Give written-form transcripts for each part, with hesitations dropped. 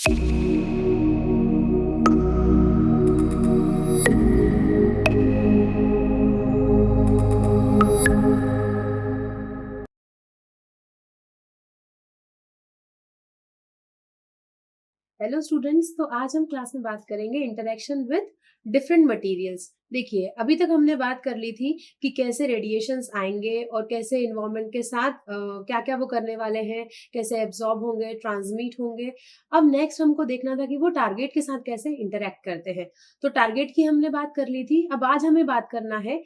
Hello students, तो आज हम क्लास में बात करेंगे इंटरेक्शन विद डिफरेंट मटेरियल्स। देखिए, अभी तक हमने बात कर ली थी कि कैसे रेडिएशंस आएंगे और कैसे इन्वायरमेंट के साथ क्या क्या वो करने वाले हैं, कैसे एब्जॉर्ब होंगे, ट्रांसमिट होंगे। अब नेक्स्ट हमको देखना था कि वो टारगेट के साथ कैसे इंटरेक्ट करते हैं। तो टारगेट की हमने बात कर ली थी। अब आज हमें बात करना है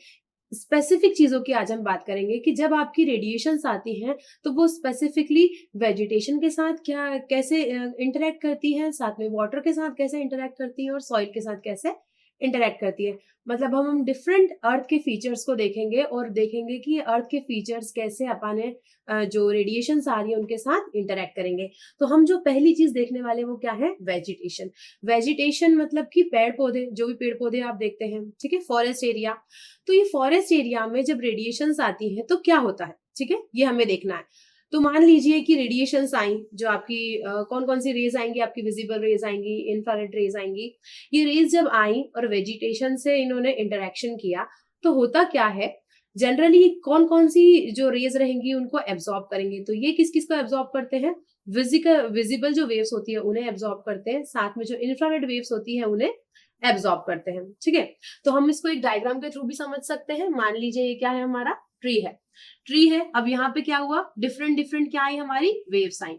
स्पेसिफिक चीजों की। आज हम बात करेंगे कि जब आपकी रेडिएशंस आती हैं तो वो स्पेसिफिकली वेजिटेशन के साथ क्या कैसे इंटरेक्ट करती है, साथ में वाटर के साथ कैसे इंटरेक्ट करती है और सॉइल के साथ कैसे इंटरेक्ट करती है। मतलब हम डिफरेंट अर्थ के फीचर्स को देखेंगे और देखेंगे कि अर्थ के फीचर्स कैसे अपने जो रेडिएशंस आ रही है उनके साथ इंटरेक्ट करेंगे। तो हम जो पहली चीज देखने वाले वो क्या है, वेजिटेशन। वेजिटेशन मतलब कि पेड़ पौधे, जो भी पेड़ पौधे आप देखते हैं, ठीक है, फॉरेस्ट एरिया। तो ये फॉरेस्ट एरिया में जब रेडिएशंस आती है तो क्या होता है, ठीक है, ये हमें देखना है। तो मान लीजिए कि रेडिएशंस आई, जो आपकी कौन कौन सी रेज आएंगी, आपकी विजिबल रेज आएंगी, इंफ्रारेड रेज आएंगी। ये रेज जब आई और वेजिटेशन से इन्होंने इंटरेक्शन किया तो होता क्या है, जनरली कौन कौन सी जो रेज रहेंगी उनको एब्जॉर्ब करेंगे। तो ये किस किस को एब्जॉर्ब करते हैं, विजिबल जो वेव्स होती है उन्हें एब्जॉर्ब करते हैं, साथ में जो इंफ्रारेड वेव्स होती है उन्हें एब्जॉर्ब करते हैं। ठीक है, तो हम इसको एक डायग्राम के थ्रू भी समझ सकते हैं। मान लीजिए ये क्या है, हमारा ट्री है। ट्री है, अब यहाँ पे क्या हुआ, डिफरेंट डिफरेंट क्या आई, हमारी वेव्स आई।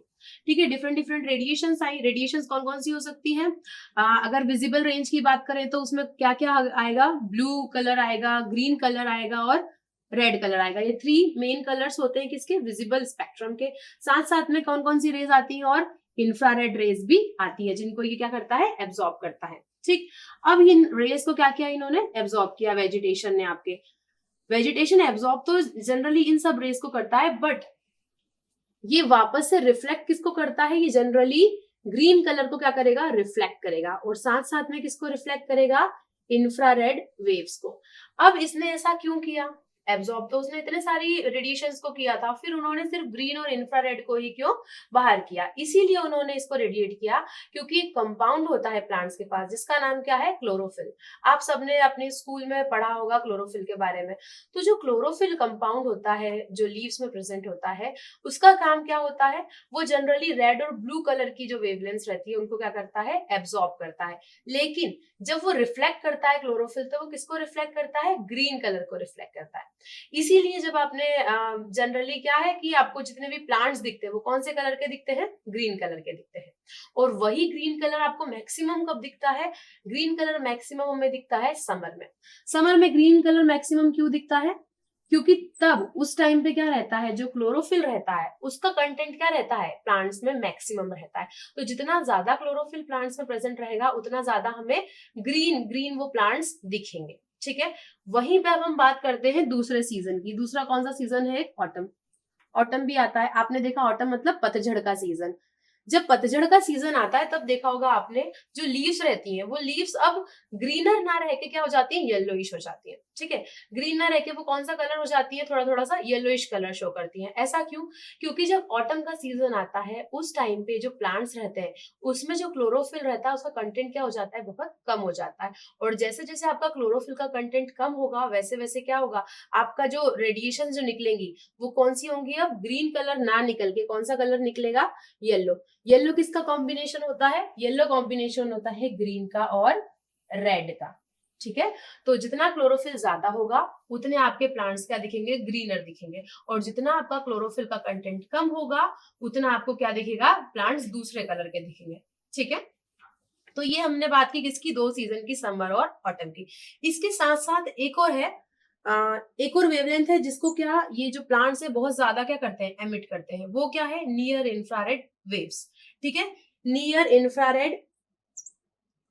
ठीक है, डिफरेंट डिफरेंट रेडिएशंस आई। रेडिएशंस कौन कौन सी हो सकती हैं, अगर विजिबल रेंज की बात करें तो उसमें क्या क्या आएगा, ब्लू कलर आएगा, ग्रीन कलर आएगा और रेड कलर आएगा। ये थ्री मेन कलर्स होते हैं किसके, विजिबल स्पेक्ट्रम के। साथ साथ में कौन कौन सी रेज आती है, और इंफ्रारेड रेज भी आती है, जिनको ये क्या करता है, एब्जॉर्ब करता है। ठीक, अब इन रेस को क्या किया, इन्होंने एब्जॉर्ब किया वेजिटेशन ने। आपके वेजिटेशन एब्जॉर्ब तो जनरली इन सब रेस को करता है, बट ये वापस से रिफ्लेक्ट किसको करता है, ये जनरली ग्रीन कलर को क्या करेगा, रिफ्लेक्ट करेगा, और साथ साथ में किसको रिफ्लेक्ट करेगा, इंफ्रारेड वेव्स को। अब इसने ऐसा क्यों किया, एब्जॉर्ब तो उसने इतने सारी रेडिएशंस को किया था, फिर उन्होंने सिर्फ ग्रीन और इंफ्रारेड को ही क्यों बाहर किया, इसीलिए उन्होंने इसको रेडिएट किया। क्योंकि एक कंपाउंड होता है प्लांट्स के पास जिसका नाम क्या है, क्लोरोफिल। आप सबने अपने स्कूल में पढ़ा होगा क्लोरोफिल के बारे में। तो जो क्लोरोफिल कंपाउंड होता है, जो लीव्स में प्रेजेंट होता है, उसका काम क्या होता है, वो जनरली रेड और ब्लू कलर की जो वेवलेंथ रहती है उनको क्या करता है, एब्जॉर्ब करता है। लेकिन जब वो रिफ्लेक्ट करता है क्लोरोफिल, तो वो किसको रिफ्लेक्ट करता है, ग्रीन कलर को रिफ्लेक्ट करता है। इसीलिए जब आपने जनरली क्या है कि आपको जितने भी प्लांट्स दिखते हैं वो कौन से कलर के दिखते हैं, ग्रीन कलर के दिखते हैं। और वही ग्रीन कलर आपको मैक्सिमम कब दिखता है, ग्रीन कलर मैक्सिमम हमें दिखता है समर में। समर में ग्रीन कलर मैक्सिमम क्यों दिखता है, क्योंकि तब उस टाइम पे क्या रहता है, जो क्लोरोफिल रहता है उसका कंटेंट क्या रहता है, प्लांट्स में मैक्सिमम रहता है। तो जितना ज्यादा क्लोरोफिल प्लांट्स में प्रेजेंट रहेगा उतना ज्यादा हमें ग्रीन ग्रीन वो प्लांट्स दिखेंगे। ठीक है, वहीं पे अब हम बात करते हैं दूसरे सीजन की। दूसरा कौन सा सीजन है, ऑटम। ऑटम भी आता है, आपने देखा ऑटम मतलब पतझड़ का सीजन। जब पतझड़ का सीजन आता है तब देखा होगा आपने, जो लीव्स रहती हैं वो लीव्स अब ग्रीनर ना रह के क्या हो जाती है, येलोइश हो जाती है। ठीक है, ग्रीन ना रह के वो कौन सा कलर हो जाती है, थोड़ा थोड़ा सा येलोइश कलर शो करती है। ऐसा क्यों, क्योंकि जब ऑटम का सीजन आता है उस टाइम पे जो प्लांट्स रहते हैं उसमें जो क्लोरोफिल रहता है उसका कंटेंट क्या हो जाता है, बहुत कम हो जाता है। और जैसे जैसे आपका क्लोरोफिल का कंटेंट कम होगा वैसे वैसे क्या होगा, आपका जो रेडिएशन जो निकलेंगी वो कौन सी होंगी, अब ग्रीन कलर ना निकल के कौन सा कलर निकलेगा, येलो। येलो किसका कॉम्बिनेशन होता है, येलो कॉम्बिनेशन होता है ग्रीन का और रेड का। ठीक है, तो जितना क्लोरोफिल ज्यादा होगा उतने आपके प्लांट्स क्या दिखेंगे, ग्रीनर दिखेंगे। और जितना आपका क्लोरोफिल का कंटेंट कम होगा उतना आपको क्या दिखेगा, प्लांट्स दूसरे कलर के दिखेंगे। ठीक है, तो ये हमने बात की किसकी, दो सीजन की, समर और ऑटम की। इसके साथ साथ एक और है, एक और वेवलेंथ है जिसको क्या ये जो प्लांट्स है बहुत ज्यादा क्या करते हैं, एमिट करते हैं। वो क्या है, नियर इंफ्रारेड वेव्स। ठीक है, near infrared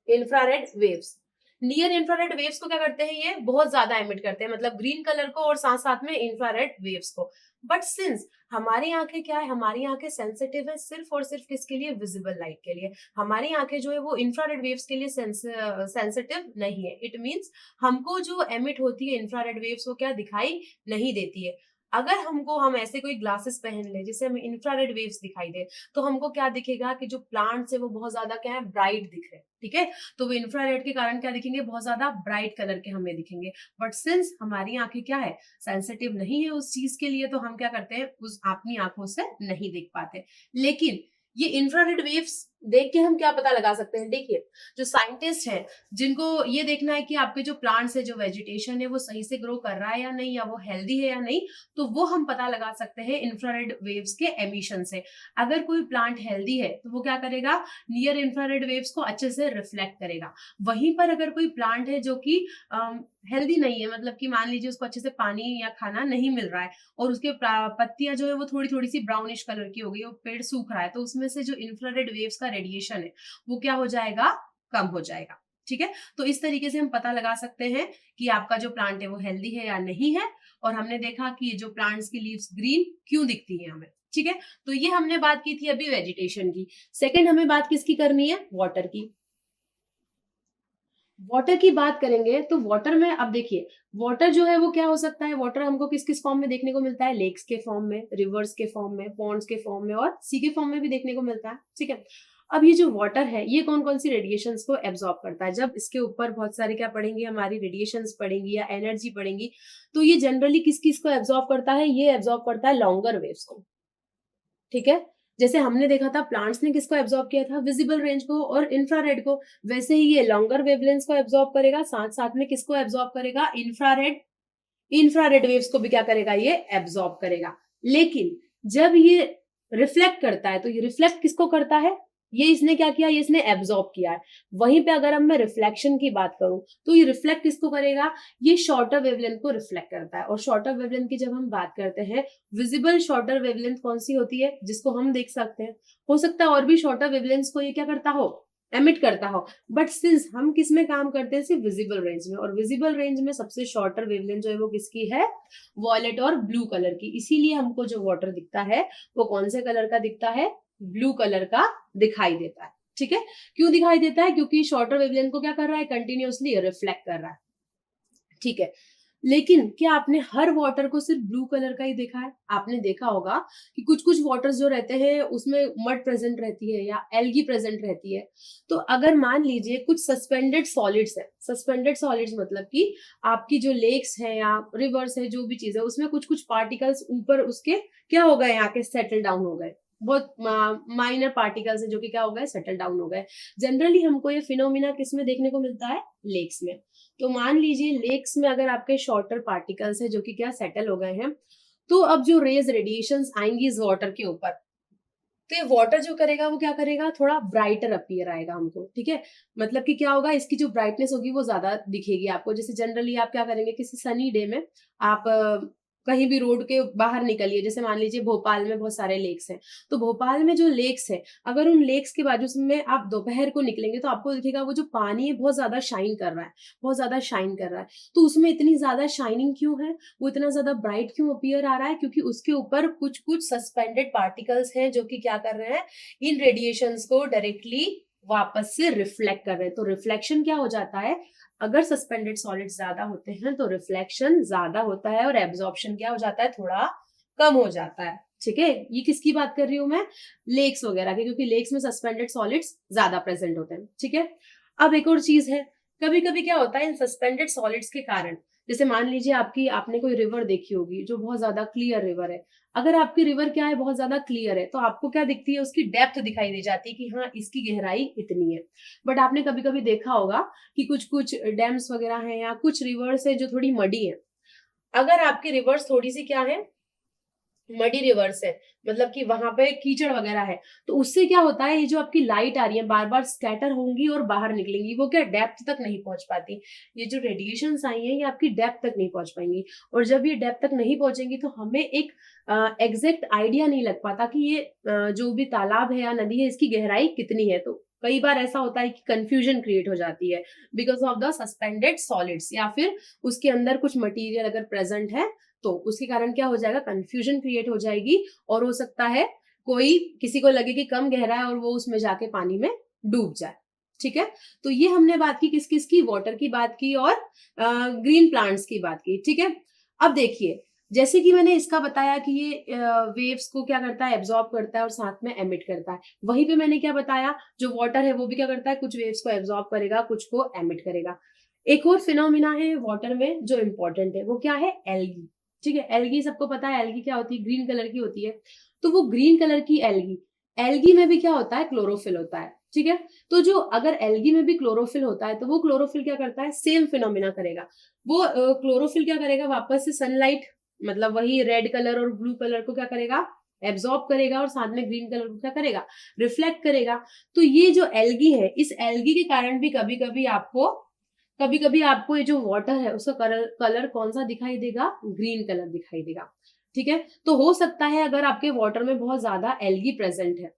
infrared waves. Near infrared waves को क्या करते हैं, ये बहुत ज्यादा एमिट करते हैं, मतलब ग्रीन कलर को और साथ साथ में इंफ्रारेड वेव्स को। बट सिंस हमारी आंखें क्या है, हमारी आंखें सेंसिटिव है सिर्फ और सिर्फ किसके लिए, विजिबल लाइट के लिए। हमारी आंखें जो है वो इंफ्रारेड वेव्स के लिए सेंसिटिव नहीं है। इट मींस हमको जो एमिट होती है इंफ्रारेड वेव्स वो क्या दिखाई नहीं देती है। अगर हम ऐसे कोई ग्लासेस पहन ले जिससे हमें इंफ्रारेड वेव्स दिखाई दे, तो हमको क्या दिखेगा कि जो प्लांट्स है वो बहुत ज्यादा क्या है, ब्राइट दिख रहे हैं, ठीक है। तो वो इंफ्रारेड के कारण क्या दिखेंगे, बहुत ज्यादा ब्राइट कलर के हमें दिखेंगे। बट सिंस हमारी आंखें क्या है, सेंसिटिव नहीं है उस चीज के लिए, तो हम क्या करते हैं, उस अपनी आंखों से नहीं देख पाते। लेकिन ये इंफ्रारेड वेव्स देख के हम क्या पता लगा सकते हैं, देखिए जो साइंटिस्ट हैं जिनको ये देखना है कि आपके जो प्लांट्स है, जो वेजिटेशन है, वो सही से ग्रो कर रहा है या नहीं, या वो हेल्दी है या नहीं, तो वो हम पता लगा सकते हैं इंफ्रारेड वेव्स के एमिशन से। अगर कोई प्लांट हेल्दी है तो वो क्या करेगा, नियर इंफ्रारेड वेव्स को अच्छे से रिफ्लेक्ट करेगा। वहीं पर अगर कोई प्लांट है जो कि हेल्दी नहीं है, मतलब कि मान लीजिए उसको अच्छे से पानी या खाना नहीं मिल रहा है, और उसके पत्तियां जो है वो थोड़ी थोड़ी सी ब्राउनिश कलर की हो गई, वो पेड़ सूख रहा है, तो उसमें से जो इंफ्रारेड वेव्स का रेडिएशन है वो क्या हो जाएगा, कम हो जाएगा। ठीक है, तो इस तरीके से हम पता लगा सकते हैं कि आपका जो प्लांट है वो हेल्दी है या नहीं है। और हमने देखा कि जो प्लांट्स की लीव्स ग्रीन क्यों दिखती है हमें। ठीक है, तो ये हमने बात की थी अभी वेजिटेशन की। सेकंड हमें बात किसकी करनी है, वाटर की। वाटर की बात करेंगे तो वाटर में अब देखिए, वाटर जो है वो क्या हो सकता है, वाटर हमको किस किस फॉर्म में देखने को मिलता है, लेक्स के फॉर्म में, रिवर्स के फॉर्म में, पॉन्ड्स के फॉर्म में और सी के फॉर्म में भी देखने को मिलता है। ठीक है, अब ये जो वाटर है ये कौन कौन सी रेडिएशंस को एब्जॉर्ब करता है, जब इसके ऊपर बहुत सारी क्या पड़ेंगी, हमारी रेडिएशंस पड़ेंगी या एनर्जी पड़ेंगी, तो ये जनरली किस किस को एब्जॉर्ब करता है, ये एब्जॉर्ब करता है लॉन्गर वेव्स को। ठीक है, जैसे हमने देखा था प्लांट्स ने किसको एब्जॉर्ब किया था, विजिबल रेंज को और इंफ्रारेड को, वैसे ही ये लॉन्गर वेवलेंथ को एब्जॉर्ब करेगा, साथ साथ में किसको एब्जॉर्ब करेगा, इंफ्रारेड, इंफ्रारेड वेव्स को भी क्या करेगा, ये एब्जॉर्ब करेगा। लेकिन जब ये रिफ्लेक्ट करता है तो ये रिफ्लेक्ट किसको करता है, ये इसने क्या किया, ये इसने एब्जॉर्ब किया है। वहीं पे अगर अब मैं रिफ्लेक्शन की बात करूं तो ये रिफ्लेक्ट किसको करेगा, ये शॉर्टर वेवलेंथ को रिफ्लेक्ट करता है। और शॉर्टर वेवलेंथ की जब हम बात करते हैं, विजिबल शॉर्टर वेवलेंथ कौन सी होती है, जिसको हम देख सकते हैं, हो सकता है और भी शॉर्टर वेवलेंथ को ये क्या करता हो, एमिट करता हो, बट सिंस हम किस में काम करते हैं, सिर्फ विजिबल रेंज में, और विजिबल रेंज में सबसे शॉर्टर वेवलेंथ जो है वो किसकी है, वॉयलेट और ब्लू कलर की। इसीलिए हमको जो वाटर दिखता है वो कौन से कलर का दिखता है, ब्लू कलर का दिखाई देता है। ठीक है, क्यों दिखाई देता है, क्योंकि शॉर्टर वेवलेंथ को क्या कर रहा है, कंटिन्यूअसली रिफ्लेक्ट कर रहा है। ठीक है, लेकिन क्या आपने हर वाटर को सिर्फ ब्लू कलर का ही देखा है, आपने देखा होगा कि कुछ कुछ वाटर्स जो रहते हैं उसमें मड प्रेजेंट रहती है या एल्गी प्रेजेंट रहती है। तो अगर मान लीजिए कुछ सस्पेंडेड सॉलिड्स है, सस्पेंडेड सॉलिड्स मतलब कि आपकी जो लेक्स है या रिवर्स है, जो भी चीज है, उसमें कुछ कुछ पार्टिकल्स ऊपर उसके क्या हो गए, यहाँ के सेटल डाउन हो गए, बहुत माइनर पार्टिकल्स है जो कि क्या हो गए, सेटल डाउन हो गए। जनरली हमको ये फिनोमिना किस में देखने को मिलता है, लेक्स में। तो मान लीजिए लेक्स में अगर आपके शॉर्टर पार्टिकल्स है जो कि क्या सेटल हो गए हैं, तो अब जो रेज रेडिएशंस आएंगी इस वाटर के ऊपर, तो ये वाटर जो करेगा वो क्या करेगा, थोड़ा ब्राइटर अपीयर आएगा हमको। ठीक है, मतलब कि क्या होगा, इसकी जो ब्राइटनेस होगी वो ज्यादा दिखेगी आपको। जैसे जनरली आप क्या करेंगे, किसी सनी डे में आप कहीं भी रोड के बाहर निकलिए, जैसे मान लीजिए भोपाल में बहुत सारे लेक्स हैं, तो भोपाल में जो लेक्स है, अगर उन लेक्स के बाजू में आप दोपहर को निकलेंगे तो आपको दिखेगा वो जो पानी है बहुत ज्यादा शाइन कर रहा है, बहुत ज्यादा शाइन कर रहा है। तो उसमें इतनी ज्यादा शाइनिंग क्यों है, वो इतना ज्यादा ब्राइट क्यों अपीयर आ रहा है, क्योंकि उसके ऊपर कुछ कुछ सस्पेंडेड पार्टिकल्स हैं जो कि क्या कर रहे हैं, इन रेडिएशंस को डायरेक्टली वापस से रिफ्लेक्ट कर रहे हैं। तो रिफ्लेक्शन क्या हो जाता है, अगर सस्पेंडेड सॉलिड ज्यादा होते हैं तो रिफ्लेक्शन ज्यादा होता है और एब्जॉर्प्शन क्या हो जाता है, थोड़ा कम हो जाता है। ठीक है, ये किसकी बात कर रही हूं मैं, लेक्स वगैरह की, क्योंकि लेक्स में सस्पेंडेड सॉलिड्स ज्यादा प्रेजेंट होते हैं। ठीक है, अब एक और चीज है, कभी कभी क्या होता है इन सस्पेंडेड सॉलिड्स के कारण, जैसे मान लीजिए आपने कोई रिवर देखी होगी जो बहुत ज्यादा क्लियर रिवर है, अगर आपकी रिवर क्या है, बहुत ज्यादा क्लियर है, तो आपको क्या दिखती है, उसकी डेप्थ दिखाई दे जाती है कि हाँ इसकी गहराई इतनी है। बट आपने कभी कभी देखा होगा कि कुछ कुछ डैम्स वगैरह हैं या कुछ रिवर्स है जो थोड़ी मडी है, अगर आपकी रिवर्स थोड़ी सी क्या है, मडी रिवर्स है, मतलब कि वहां पे कीचड़ वगैरह है, तो उससे क्या होता है, ये जो आपकी लाइट आ रही है बार बार स्कैटर होंगी और बाहर निकलेंगी, वो क्या डेप्थ तक नहीं पहुंच पाती। ये जो रेडिएशंस आई हैं ये आपकी डेप्थ तक नहीं पहुंच पाएंगी, और जब ये डेप्थ तक नहीं पहुंचेंगी तो हमें एक एग्जैक्ट आइडिया नहीं लग पाता कि ये जो भी तालाब है या नदी है इसकी गहराई कितनी है। तो कई बार ऐसा होता है कि कंफ्यूजन क्रिएट हो जाती है because of the suspended solids, या फिर उसके अंदर कुछ मटेरियल अगर प्रेजेंट है तो उसके कारण क्या हो जाएगा, कंफ्यूजन क्रिएट हो जाएगी, और हो सकता है कोई किसी को लगे कि कम गहरा है और वो उसमें जाके पानी में डूब जाए। ठीक है, तो ये हमने बात की किस किस की, वाटर की बात की और ग्रीन प्लांट्स की बात की। ठीक है, अब देखिए जैसे कि मैंने इसका बताया कि ये वेव्स को क्या करता है, एब्जॉर्ब करता है और साथ में एमिट करता है। वहीं पे मैंने क्या बताया, जो वाटर है वो भी क्या करता है, कुछ वेव्स को एब्जॉर्ब करेगा, कुछ को एमिट करेगा। एक और फिनोमिना है वाटर में जो इम्पोर्टेंट है, वो क्या है, एल्गी। ठीक है, एल्गी सबको पता है, एल्गी क्या होती है, ग्रीन कलर की होती है। तो वो ग्रीन कलर की एल्गी, एल्गी में भी क्या होता है, क्लोरोफिल होता है। ठीक है, तो जो अगर एल्गी में भी क्लोरोफिल होता है तो वो क्लोरोफिल क्या करता है, सेम फिनोमिना करेगा। वो क्लोरोफिल क्या करेगा, वापस से सनलाइट, मतलब वही रेड कलर और ब्लू कलर को क्या करेगा, एब्जॉर्ब करेगा और साथ में ग्रीन कलर को क्या करेगा, रिफ्लेक्ट करेगा। तो ये जो एल्गी है, इस एल्गी के कारण भी कभी कभी आपको ये जो वाटर है उसका कलर कौन सा दिखाई देगा, ग्रीन कलर दिखाई देगा। ठीक है, तो हो सकता है अगर आपके वाटर में बहुत ज्यादा एल्गी प्रेजेंट है,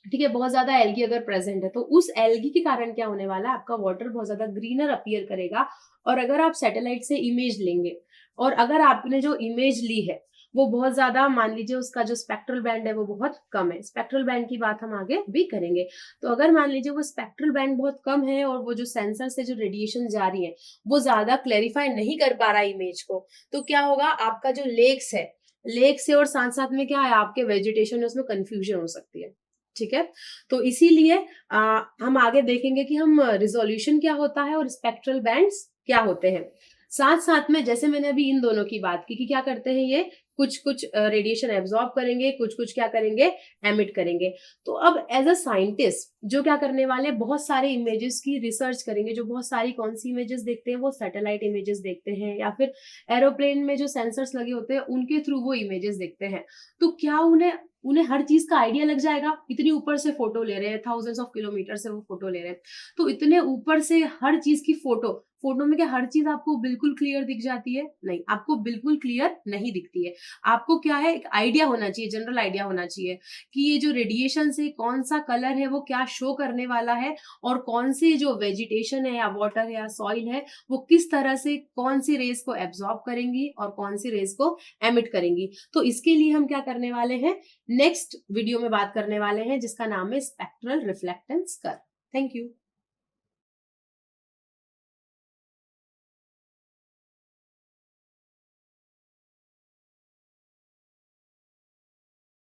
ठीक है, बहुत ज्यादा एल्गी अगर प्रेजेंट है, तो उस एल्गी के कारण क्या होने वाला है, आपका वाटर बहुत ज्यादा ग्रीनर अपीयर करेगा। और अगर आप सैटेलाइट से इमेज लेंगे और अगर आपने जो इमेज ली है वो बहुत ज्यादा, मान लीजिए उसका जो स्पेक्ट्रल बैंड है वो बहुत कम है, स्पेक्ट्रल बैंड की बात हम आगे भी करेंगे। तो अगर मान लीजिए वो स्पेक्ट्रल बैंड बहुत कम है और वो जो सेंसर से जो रेडिएशन जा रही है वो ज्यादा क्लेरिफाई नहीं कर पा रहा इमेज को, तो क्या होगा, आपका जो लेक्स है, लेक से और साथ साथ में क्या है, आपके वेजिटेशन में उसमें कंफ्यूजन हो सकती है। ठीक है, तो इसीलिए हम आगे देखेंगे कि हम रिजोल्यूशन क्या होता है और स्पेक्ट्रल बैंड्स क्या होते हैं। साथ साथ में जैसे मैंने अभी इन दोनों की बात की कि क्या करते हैं ये, कुछ कुछ रेडिएशन एब्जॉर्ब करेंगे, कुछ कुछ क्या करेंगे, एमिट करेंगे। तो अब एज अ साइंटिस्ट जो क्या करने वाले, बहुत सारे इमेजेस की रिसर्च करेंगे, जो बहुत सारी कौन सी इमेजेस देखते हैं, वो सैटेलाइट इमेजेस देखते हैं या फिर एरोप्लेन में जो सेंसर्स लगे होते हैं उनके थ्रू वो इमेजेस देखते हैं। तो क्या उन्हें उन्हें हर चीज का आइडिया लग जाएगा, इतनी ऊपर से फोटो ले रहे हैं, थाउजेंड्स ऑफ किलोमीटर से वो फोटो ले रहे हैं, तो इतने ऊपर से हर चीज की फोटो, फोटो में क्या हर चीज आपको बिल्कुल क्लियर दिख जाती है, नहीं, आपको बिल्कुल क्लियर नहीं दिखती है। आपको क्या है, एक आइडिया होना चाहिए, जनरल आइडिया होना चाहिए कि ये जो रेडिएशन से कौन सा कलर है वो क्या शो करने वाला है, और कौन सी जो वेजिटेशन है या वाटर है या सॉइल है वो किस तरह से कौन सी रेज को एब्जॉर्ब करेंगी और कौन सी रेज को एमिट करेंगी। तो इसके लिए हम क्या करने वाले हैं, नेक्स्ट वीडियो में बात करने वाले हैं जिसका नाम है spectral reflectance curve. Thank you.